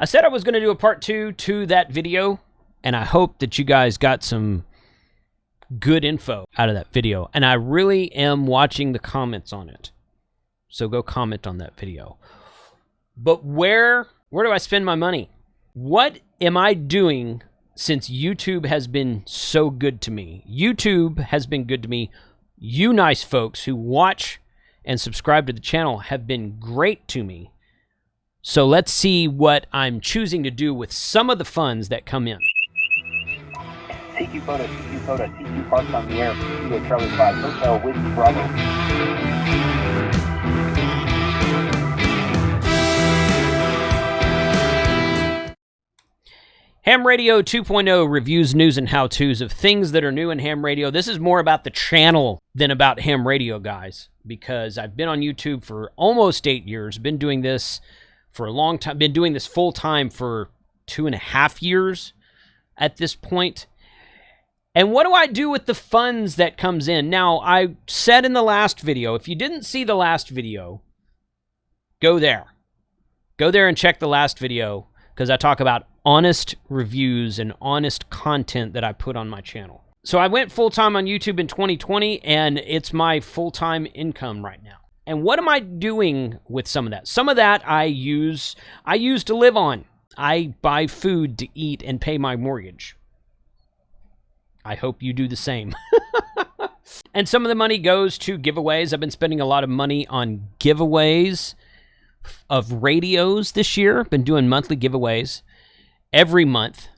I said I was going to do a part 2 to that video, and I hope that you guys got some good info out of that video. And I really am watching the comments on it. So go comment on that video. But where do I spend my money? What am I doing since YouTube has been so good to me? YouTube has been good to me. You nice folks who watch and subscribe to the channel have been great to me. So let's see what I'm choosing to do with some of the funds that come in. CQ photo, CQ parked on the air, Kilo Charlie 5, Hotel Whiskey Bravo. Ham Radio 2.0 reviews, news, and how-tos of things that are new in ham radio. This is more about the channel than about ham radio, guys, because I've been on YouTube for almost 8 years, been doing this for a long time, been doing this full-time for 2.5 years at this point. And what do I do with the funds that comes in? Now, I said in the last video, if you didn't see the last video, go there. Go there and check the last video, because I talk about honest reviews and honest content that I put on my channel. So I went full-time on YouTube in 2020, and it's my full-time income right now. And what am I doing with some of that? Some of that I use to live on. I buy food to eat and pay my mortgage. I hope you do the same. And some of the money goes to giveaways. I've been spending a lot of money on giveaways of radios this year. Been doing monthly giveaways every month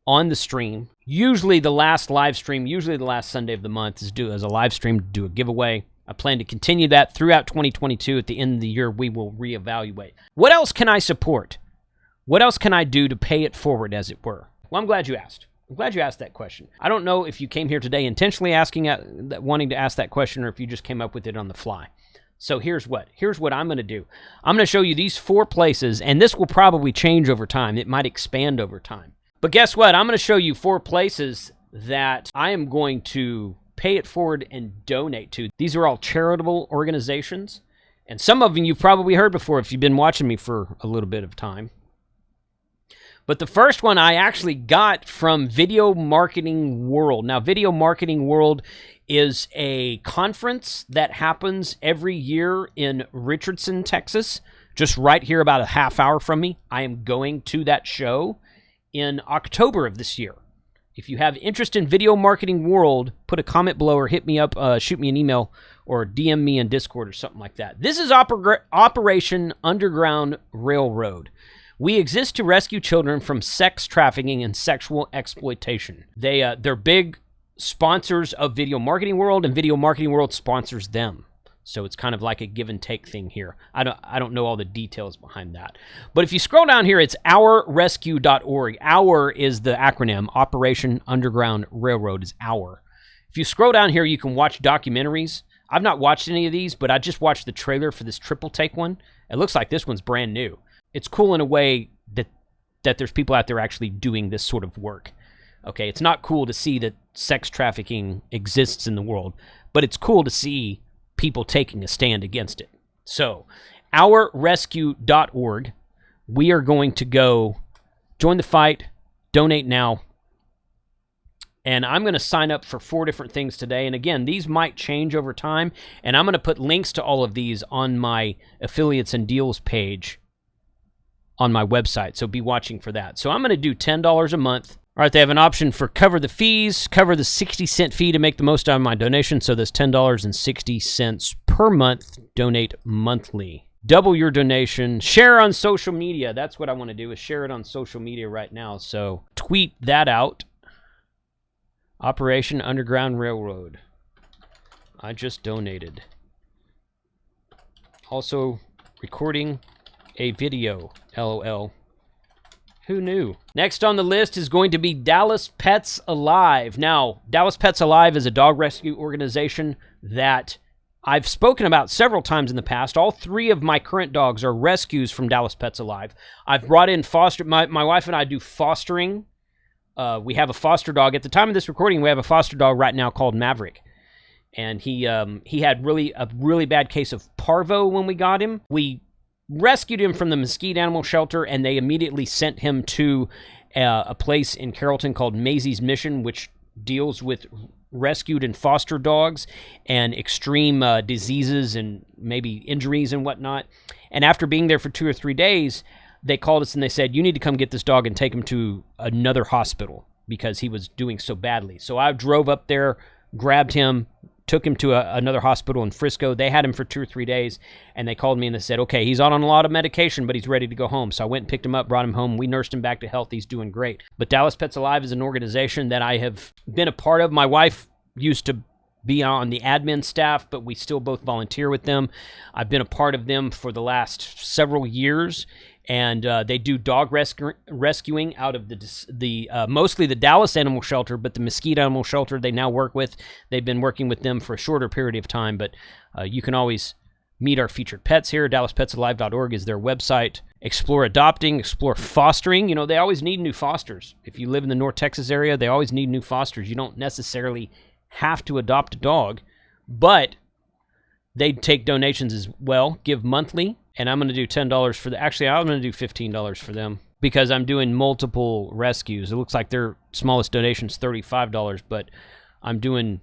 on the stream. Usually the last live stream, usually the last Sunday of the month is as a live stream to do a giveaway. I plan to continue that throughout 2022. At the end of the year, we will reevaluate. What else can I support? What else can I do to pay it forward, as it were? Well, I'm glad you asked. I'm glad you asked that question. I don't know if you came here today intentionally wanting to ask that question, or if you just came up with it on the fly. So here's what I'm going to do. I'm going to show you these 4 places, and this will probably change over time. It might expand over time. But guess what? I'm going to show you 4 places that I am going to pay it forward and donate to. These are all charitable organizations, and some of them you've probably heard before if you've been watching me for a little bit of time. But the first one I actually got from Video Marketing World. Now, Video Marketing World is a conference that happens every year in Richardson, Texas, just right here about a half hour from me. I am going to that show in October of this year. If you have interest in Video Marketing World, put a comment below or hit me up, shoot me an email, or DM me in Discord or something like that. This is Operation Underground Railroad. We exist to rescue children from sex trafficking and sexual exploitation. They're big sponsors of Video Marketing World, and Video Marketing World sponsors them. So it's kind of like a give and take thing here. I don't know all the details behind that. But if you scroll down here, it's ourrescue.org. OUR is the acronym. Operation Underground Railroad is OUR. If you scroll down here, you can watch documentaries. I've not watched any of these, but I just watched the trailer for this triple take one. It looks like this one's brand new. It's cool in a way that there's people out there actually doing this sort of work. Okay, it's not cool to see that sex trafficking exists in the world, but it's cool to see people taking a stand against it. So, ourrescue.org, we are going to go join the fight, donate now, and I'm going to sign up for 4 different things today. And again, these might change over time, and I'm going to put links to all of these on my affiliates and deals page on my website, so be watching for that. So I'm going to do $10 a month. All right, they have an option for cover the fees, cover the 60-cent fee to make the most out of my donation, so that's $10.60 per month, donate monthly. Double your donation, share on social media. That's what I want to do, is share it on social media right now, so tweet that out. Operation Underground Railroad. I just donated. Also, recording a video, LOL. Who knew? Next on the list is going to be Dallas Pets Alive. Now, Dallas Pets Alive is a dog rescue organization that I've spoken about several times in the past. All 3 of my current dogs are rescues from Dallas Pets Alive. I've brought in my wife and I do fostering. We have a foster dog. At the time of this recording, we have a foster dog right now called Maverick. And he had a really bad case of parvo when we got him. We rescued him from the Mesquite Animal Shelter, and they immediately sent him to a place in Carrollton called Maisie's Mission, which deals with rescued and foster dogs and extreme diseases and maybe injuries and whatnot. And after being there for 2 or 3 days, they called us and they said, you need to come get this dog and take him to another hospital because he was doing so badly. So I drove up there, grabbed him, took him to another hospital in Frisco. They had him for 2 or 3 days, and they called me and they said, okay, he's on a lot of medication, but he's ready to go home. So I went and picked him up, brought him home. We nursed him back to health. He's doing great. But Dallas Pets Alive is an organization that I have been a part of. My wife used to be on the admin staff, but we still both volunteer with them. I've been a part of them for the last several years, and they do dog rescuing out of the mostly the Dallas Animal Shelter, but the Mesquite Animal Shelter they now work with. They've been working with them for a shorter period of time, but you can always meet our featured pets here. DallasPetsAlive.org is their website. Explore adopting, explore fostering. You know, they always need new fosters. If you live in the North Texas area, they always need new fosters. You don't necessarily have to adopt a dog, but they take donations as well, give monthly. And I'm going to do $10 for the. Actually, I'm going to do $15 for them because I'm doing multiple rescues. It looks like their smallest donation is $35, but I'm doing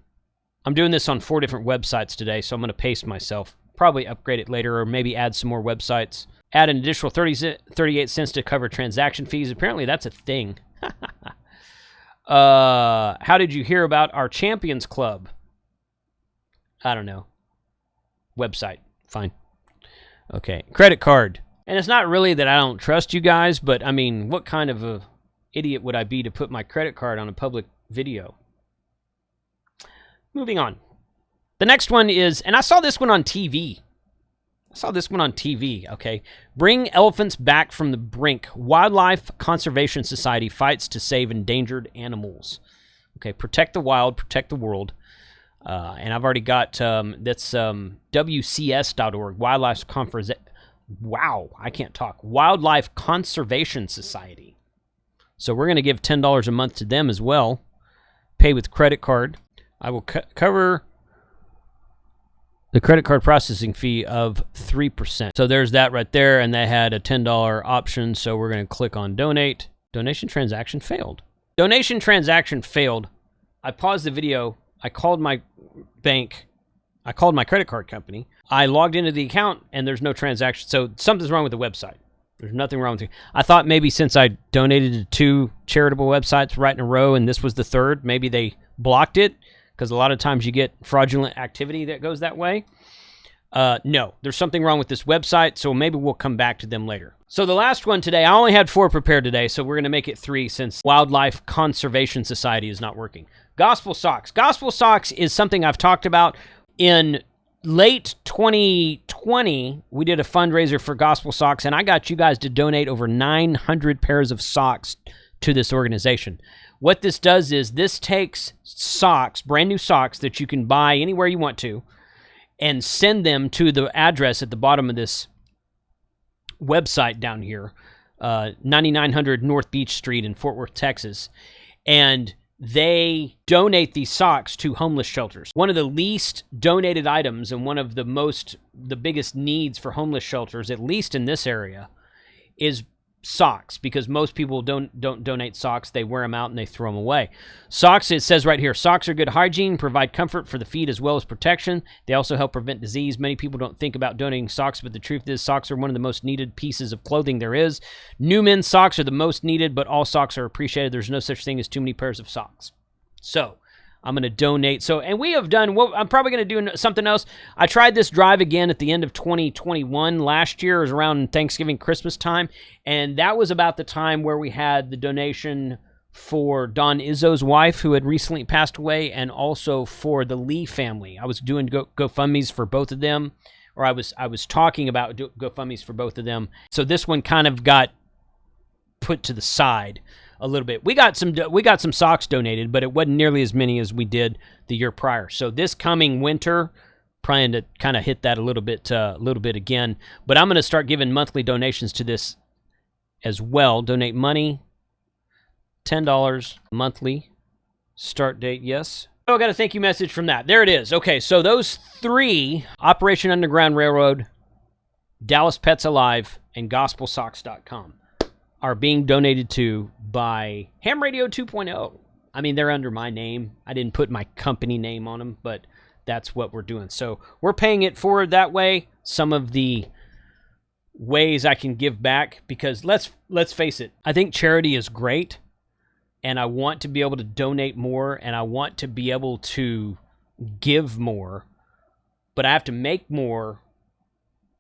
this on 4 different websites today, so I'm going to pace myself. Probably upgrade it later, or maybe add some more websites. Add an additional 38 cents to cover transaction fees. Apparently, that's a thing. How did you hear about our Champions Club? I don't know. Website. Fine. Okay, credit card. And it's not really that I don't trust you guys, but I mean, what kind of a idiot would I be to put my credit card on a public video? Moving on. The next one is, and I saw this one on TV. Okay. Bring elephants back from the brink. Wildlife Conservation Society fights to save endangered animals. Okay, protect the wild, protect the world. And I've already got, that's WCS.org, Wildlife Conservation Society. So we're going to give $10 a month to them as well. Pay with credit card. I will cover the credit card processing fee of 3%. So there's that right there, and they had a $10 option, so we're going to click on donate. Donation transaction failed. Donation transaction failed. I paused the video. I called my bank. I called my credit card company. I logged into the account, and there's no transaction. So something's wrong with the website. There's nothing wrong with it. I thought maybe since I donated to 2 charitable websites right in a row, and this was the 3rd, maybe they blocked it, because a lot of times you get fraudulent activity that goes that way. No, there's something wrong with this website, so maybe we'll come back to them later. So the last one today, I only had 4 prepared today, so we're going to make it 3 since Wildlife Conservation Society is not working. Gospel Socks. Gospel Socks is something I've talked about. In late 2020, we did a fundraiser for Gospel Socks, and I got you guys to donate over 900 pairs of socks to this organization. What this does is this takes socks, brand new socks that you can buy anywhere you want to, and send them to the address at the bottom of this website down here, 9900 North Beach Street in Fort Worth, Texas. And they donate these socks to homeless shelters. One of the least donated items and one of the biggest needs for homeless shelters, at least in this area, is socks, because most people don't donate socks. They wear them out and they throw them away. Socks, it says right here, socks are good hygiene, provide comfort for the feet as well as protection. They also help prevent disease. Many people don't think about donating socks, but the truth is socks are one of the most needed pieces of clothing there is. New men's socks are the most needed, but all socks are appreciated. There's no such thing as too many pairs of socks. So I'm going to donate. So, and we have done, well, I'm probably going to do something else. I tried this drive again at the end of 2021. Last year, it was around Thanksgiving, Christmas time. And that was about the time where we had the donation for Don Izzo's wife, who had recently passed away, and also for the Lee family. I was doing GoFundMes for both of them, or I was talking about GoFundMes for both of them. So this one kind of got put to the side a little bit. We got some socks donated, but it wasn't nearly as many as we did the year prior. So this coming winter, trying to kind of hit that a little bit again. But I'm going to start giving monthly donations to this as well. Donate money, $10 monthly. Start date, yes. Oh, I got a thank you message from that. There it is. Okay, so those 3, Operation Underground Railroad, Dallas Pets Alive, and GospelSocks.com are being donated to by Ham Radio 2.0. I mean, they're under my name. I didn't put my company name on them, but that's what we're doing. So we're paying it forward that way. Some of the ways I can give back, because let's face it, I think charity is great, and I want to be able to donate more, and I want to be able to give more, but I have to make more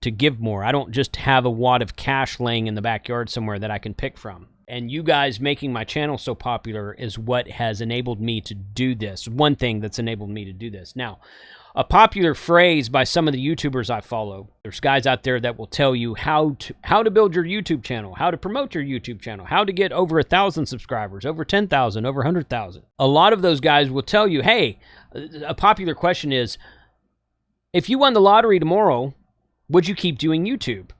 to give more. I don't just have a wad of cash laying in the backyard somewhere that I can pick from. And you guys making my channel so popular is what has enabled me to do this. One thing that's enabled me to do this. Now, a popular phrase by some of the YouTubers I follow, there's guys out there that will tell you how to build your YouTube channel, how to promote your YouTube channel, how to get over 1,000 subscribers, over 10,000, over 100,000. A lot of those guys will tell you, hey, a popular question is, if you won the lottery tomorrow, would you keep doing YouTube?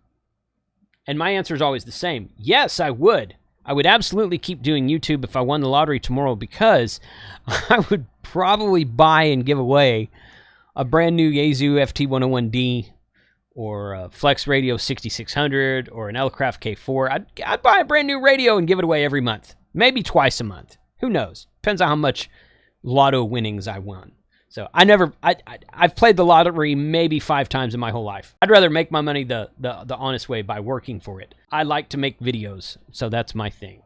And my answer is always the same. Yes, I would. I would absolutely keep doing YouTube if I won the lottery tomorrow, because I would probably buy and give away a brand new Yaesu FT101D or a Flex Radio 6600 or an Elcraft K4. I'd buy a brand new radio and give it away every month, maybe twice a month. Who knows? Depends on how much lotto winnings I won. So I've played the lottery maybe 5 times in my whole life. I'd rather make my money the honest way, by working for it. I like to make videos, so that's my thing.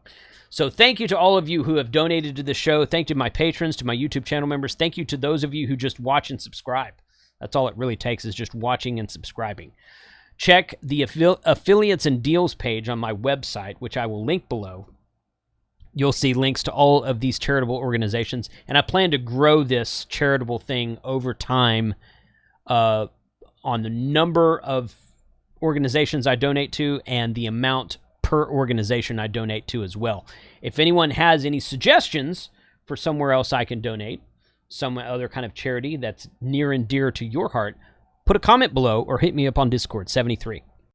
So thank you to all of you who have donated to the show. Thank you to my patrons, to my YouTube channel members. Thank you to those of you who just watch and subscribe. That's all it really takes, is just watching and subscribing. Check the affiliates and deals page on my website, which I will link below. You'll see links to all of these charitable organizations, and I plan to grow this charitable thing over time on the number of organizations I donate to and the amount per organization I donate to as well. If anyone has any suggestions for somewhere else I can donate, some other kind of charity that's near and dear to your heart, put a comment below or hit me up on Discord, 73.